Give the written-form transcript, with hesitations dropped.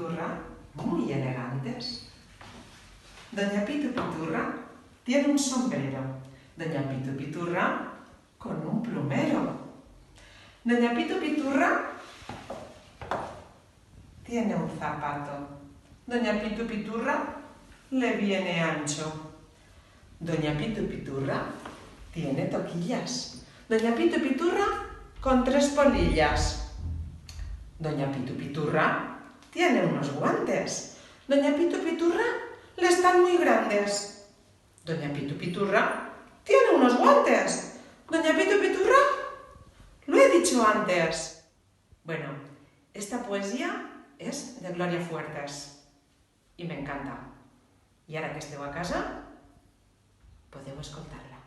Piturra muy elegantes. Doña Pitu Piturra tiene un sombrero. Doña Pitu Piturra con un plumero. Doña Pitu Piturra tiene un zapato. Doña Pitu Piturra le viene ancho. Doña Pitu Piturra tiene toquillas. Doña Pitu Piturra con 3 polillas. Doña Pitu Piturra tiene unos guantes. Doña Pitu Piturra le están muy grandes. Doña Pitu Piturra tiene unos guantes. Doña Pitu Piturra, lo he dicho antes. Bueno, esta poesía es de Gloria Fuertes y me encanta. Y ahora que esteu a casa, podeu escoltar-la.